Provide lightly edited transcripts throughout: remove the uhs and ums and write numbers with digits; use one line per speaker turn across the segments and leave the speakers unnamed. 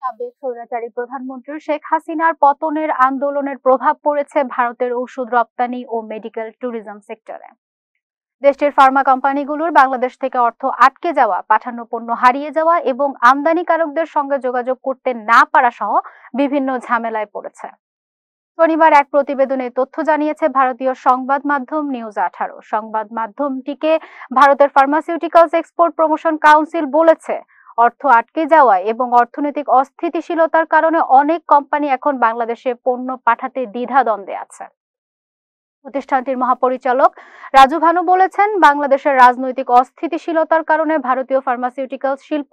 সাবেক স্বৈরাচারী প্রধানমন্ত্রী শেখ হাসিনার পতনের আন্দোলনের প্রভাব পড়েছে ভারতের ওষুধ রপ্তানি ও মেডিকেল ট্যুরিজম সেক্টরে। দেশটির ফার্মা কোম্পানিগুলোর বাংলাদেশ থেকে অর্থ আটকে যাওয়া, পাঠানো পণ্য হারিয়ে যাওয়া এবং আমদানিকারকদের সঙ্গে যোগাযোগ করতে না পারা সহ বিভিন্ন ঝামেলায় পড়েছে। শনিবার এক প্রতিবেদনে তথ্য জানিয়েছে ভারতীয় সংবাদ মাধ্যম নিউজ18। সংবাদ মাধ্যমটিকে ভারতের ফার্মাসিউটিক্যালস এক্সপোর্ট প্রমোশন কাউন্সিল বলেছে, অর্থ আটকে যাওয়ায় এবং অর্থনৈতিক অস্থিতিশীলতার কারণে অনেক কোম্পানি এখন বাংলাদেশে পণ্য পাঠাতে দ্বিধাদ্বন্দ্বে আছে। প্রতিষ্ঠানটির মহাপরিচালক রাজু ভানু বলেছেন, বাংলাদেশের রাজনৈতিক অস্থিতিশীলতার কারণে ভারতীয় ফার্মাসিউটিক্যাল শিল্প,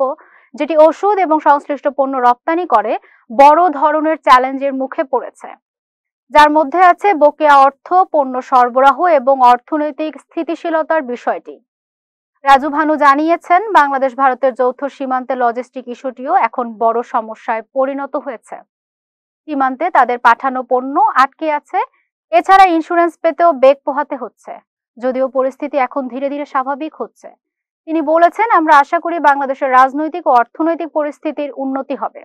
যেটি ওষুধ এবং সংশ্লিষ্ট পণ্য রপ্তানি করে, বড় ধরনের চ্যালেঞ্জের মুখে পড়েছে, যার মধ্যে আছে বকেয়া অর্থ, পণ্য সরবরাহ এবং অর্থনৈতিক স্থিতিশীলতার বিষয়টি। রাজু ভানু জানিয়েছেন, বাংলাদেশ ভারতের যৌথ সীমান্তে লজিস্টিক ইস্যুটিও এখন বড় সমস্যায় পরিণত হয়েছে। সীমান্তে তাদের পাঠানো পণ্য আটকে আছে, এছাড়া ইন্স্যুরেন্স পেতেও বেগ পোহাতে হচ্ছে, যদিও পরিস্থিতি এখন ধীরে ধীরে স্বাভাবিক হচ্ছে। তিনি বলেছেন, আমরা আশা করি বাংলাদেশের রাজনৈতিক ও অর্থনৈতিক পরিস্থিতির উন্নতি হবে।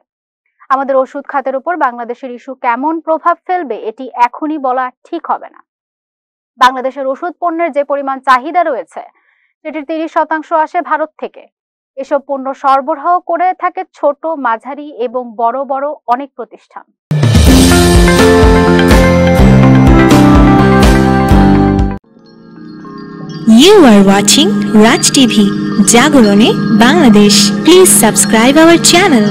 আমাদের ওষুধ খাতের উপর বাংলাদেশের ইস্যু কেমন প্রভাব ফেলবে এটি এখনই বলা ঠিক হবে না। বাংলাদেশের ওষুধ পণ্যের যে পরিমাণ চাহিদা রয়েছে সেটির 30% আসে ভারত থেকে। এসব পণ্য সরবরাহ করে থাকে ছোট, মাঝারি এবং বড় বড় অনেক প্রতিষ্ঠান।
You are watching Raj TV, Jagorone, Bangladesh. Please subscribe our channel.